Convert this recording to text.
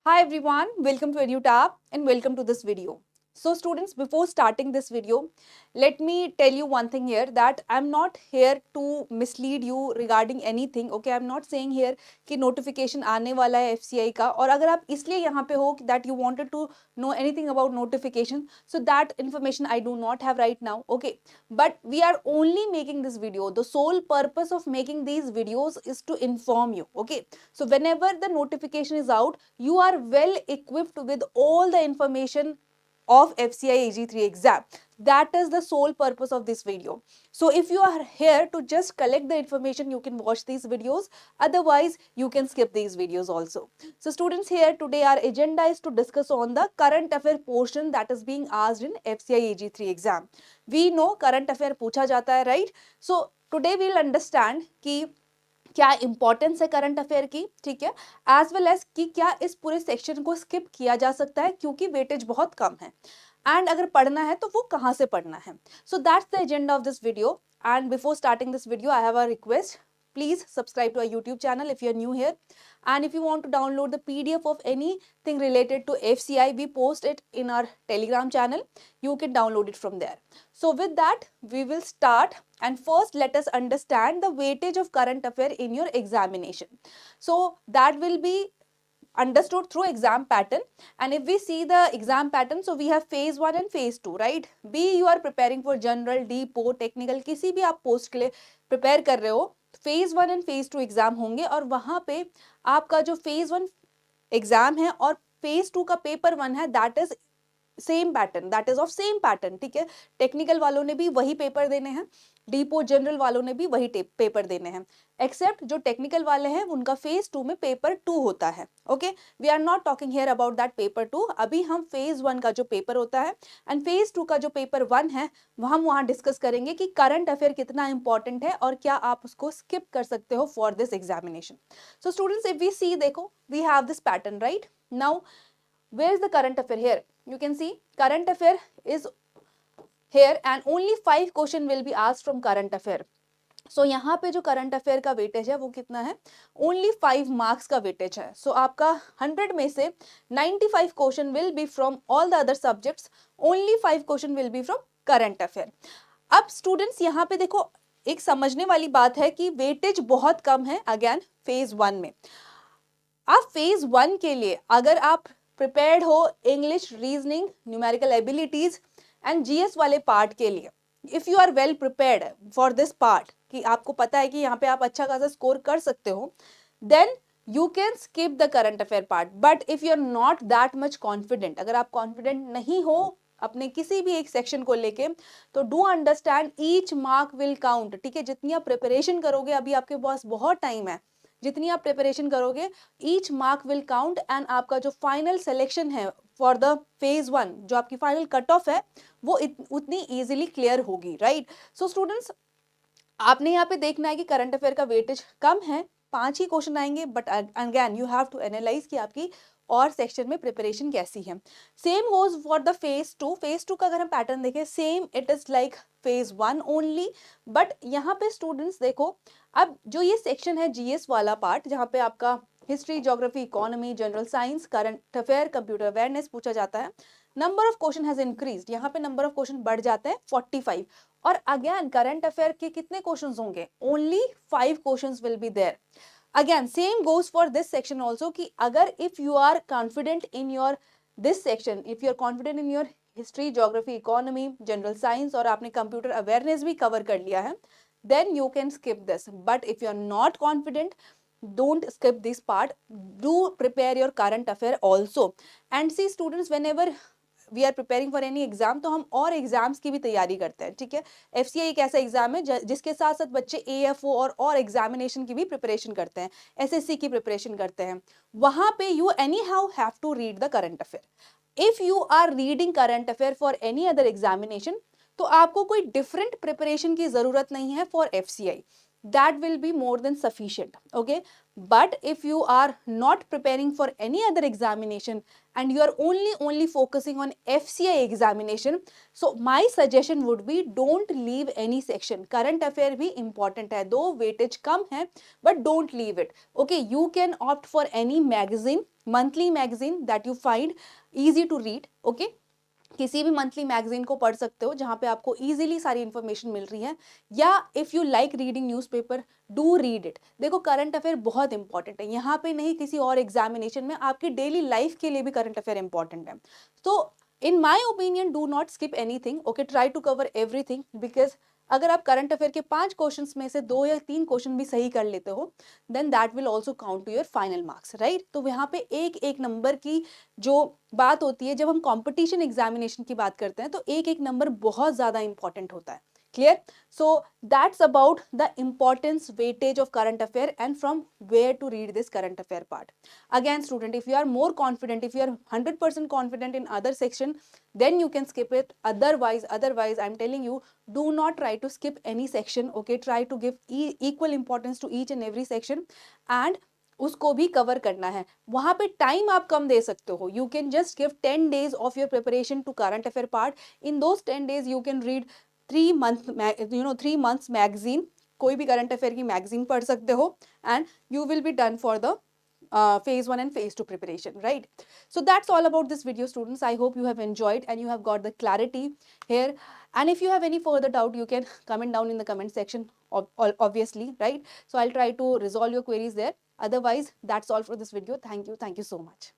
Hi everyone, welcome to EduTab and welcome to this video. So students, before starting this video, let me tell you one thing here that I'm not here to mislead you regarding anything. Okay, I'm not saying here कि notification आने वाला है FCI का और अगर आप इसलिए यहाँ पे हो that you wanted to know anything about notification, so that information I do not have right now. Okay, but we are only making this video. The sole purpose of making these videos is to inform you. Okay, so whenever the notification is out, you are well equipped with all the information of FCI AG3 exam. That is the sole purpose of this video. So if you are here to just collect the information, you can watch these videos. Otherwise, you can skip these videos also. So students, here today our agenda is to discuss on the current affair portion that is being asked in FCI AG3 exam. We know current affair पूछा जाता है, right? So today we'll understand कि क्या importance है current affair की, ठीक है, as well as कि क्या इस पूरे सेक्शन को स्किप किया जा सकता है क्योंकि वेटेज बहुत कम है, एंड अगर पढ़ना है तो वो कहाँ से पढ़ना है. So that's the agenda of this video. And before starting this video I have a request. Please subscribe to our YouTube channel if you are new here. And if you want to download the PDF of anything related to FCI, we post it in our Telegram channel. You can download it from there. So with that, we will start. And first, let us understand the weightage of current affair in your examination. So that will be understood through exam pattern. And if we see the exam pattern, so we have phase 1 and phase 2, right? B, you are preparing for general, D, PO, technical, किसी भी आप post के लिए prepare कर रहे हो, phase 1 and phase 2 exam होंगे और वहां पे आपका जो फेज 1 एग्जाम है और फेज 2 का पेपर 1 है, that is same pattern, that is of same pattern, ठीक है. टेक्निकल वालों ने भी वही पेपर देने हैं, डीपो जनरल वालों ने भी वही पेपर देने हैं, एक्सेप्ट जो टेक्निकल वाले हैं उनका फेज 2 में पेपर 2 होता है. Okay, we are not talking here about that paper 2. अभी हम फेज 1 का जो पेपर होता है एंड फेज 2 का जो पेपर 1 है हम वहां डिस्कस करेंगे कि करंट अफेयर कितना इंपॉर्टेंट है और क्या आप उसको स्किप कर सकते हो for this examination. So students, if we see, देखो we have this pattern, right? Now where is the current affair? Here you can see current affair is here and only 5 question will be asked from current affair. So यहाँ पे जो current affair का weightage है वो कितना है? Only 5 marks का weightage है. सो आपका 100 में से 95 question will be from all the other subjects, only 5 question will be from current affair. अब स्टूडेंट्स यहाँ पे देखो, एक समझने वाली बात है कि वेटेज बहुत कम है अगेन फेज 1 में. आप फेज 1 के लिए अगर आप प्रिपेयर्ड हो English, reasoning, numerical abilities and GS वाले पार्ट के लिए, if you are well prepared for this part कि आपको पता है कि यहाँ पे आप अच्छा खासा स्कोर कर सकते हो, then you can skip the current affair part. But if you are not that much confident, अगर आप कॉन्फिडेंट नहीं हो अपने किसी भी एक सेक्शन को लेके, तो do understand each mark will count. ठीक है, जितनी आप प्रिपरेशन करोगे, अभी आपके पास बहुत टाइम है, जितनी आप प्रिपरेशन करोगे each mark will count and आपका जो फाइनल सिलेक्शन है फॉर द फेज 1, जो आपकी फाइनल कट ऑफ है, वो उतनी इजीली क्लियर होगी, राइट? सो स्टूडेंट्स, आपने यहाँ पे देखना है कि करंट अफेयर का वेटेज कम है, 5 ही क्वेश्चन आएंगे, but again you have to analyse कि आपकी और सेक्शन में प्रिपरेशन कैसी है. Same goes for the phase 2. Phase 2 का अगर हम पैटर्न देखें, same it is like phase 1 only. But यहाँ पे स्टूडेंट्स देखो, अब जो ये सेक्शन है जीएस वाला पार्ट, जहाँ पे आपका history, geography, economy, general science, current affair, computer awareness पूछा जाता है, number of question has increased. यहाँ पे नंबर ऑफ क्वेश्चन बढ़ जाते हैं 45. और अगेन करंट अफेयर के कितने क्वेश्चंस होंगे? Only 5 questions will be there. Again same goes for this section also कि अगर if you are confident in your this section, if you are confident in your history, geography, economy, general science और आपने computer awareness भी cover कर लिया है, then you can skip this. But if you are not confident, don't skip this part. Do prepare your current affair also. And see students, whenever we are preparing for any exam, तो हम और exams की भी तैयारी करते हैं, ठीक है. एफसीआई एक ऐसा एग्जाम है जिसके साथ साथ बच्चे एएफओ और एग्जामिनेशन की भी प्रिपरेशन करते हैं, एसएससी की प्रिपरेशन करते हैं. वहां पे you anyhow have to read the current affair. If you are reading current affair for any other examination, तो आपको कोई डिफरेंट प्रिपरेशन की जरूरत नहीं है for FCI. That will be more than sufficient. Okay, but if you are not preparing for any other examination and you are only focusing on FCI examination, so my suggestion would be don't leave any section. Current affair भी important है, दो weightage कम है, but don't leave it. Okay, you can opt for any magazine monthly magazine that you find easy to read. Okay, किसी भी monthly magazine को पढ़ सकते हो जहाँ पे आपको इजीली सारी इंफॉर्मेशन मिल रही है, या if you like reading newspaper, do read it. देखो करंट अफेयर बहुत इंपॉर्टेंट है, यहाँ पे नहीं किसी और एग्जामिनेशन में, आपकी डेली लाइफ के लिए भी करंट अफेयर इंपॉर्टेंट है. तो in my opinion do not skip anything. Okay, try to cover everything, because अगर आप करंट अफेयर के 5 क्वेश्चंस में से 2 या 3 क्वेश्चन भी सही कर लेते हो, then that will also count to your final marks, right. तो यहाँ पे एक एक नंबर की जो बात होती है, जब हम कंपटीशन एग्जामिनेशन की बात करते हैं, तो एक एक नंबर बहुत ज़्यादा इंपॉर्टेंट होता है. Clear? So that's about the importance weightage of current affair and from where to read this current affair part. Again student, if you are more confident, if you are 100% confident in other section, then you can skip it. Otherwise I'm telling you, do not try to skip any section. Okay, try to give equal importance to each and every section and उसको भी cover करना है. वहां पे time आप कम दे सकते हो. You can just give 10 days of your preparation to current affair part. In those 10 days you can read 3 months magazine. कोई भी करंट अफेयर की मैगजीन पढ़ सकते हो and you will be done for the phase 1 and phase 2 preparation, right? So that's all about this video students. I hope you have enjoyed and you have got the clarity here, and if you have any further doubt you can comment down in the comment section, obviously, right? So I'll try to resolve your queries there. Otherwise that's all for this video. Thank you so much.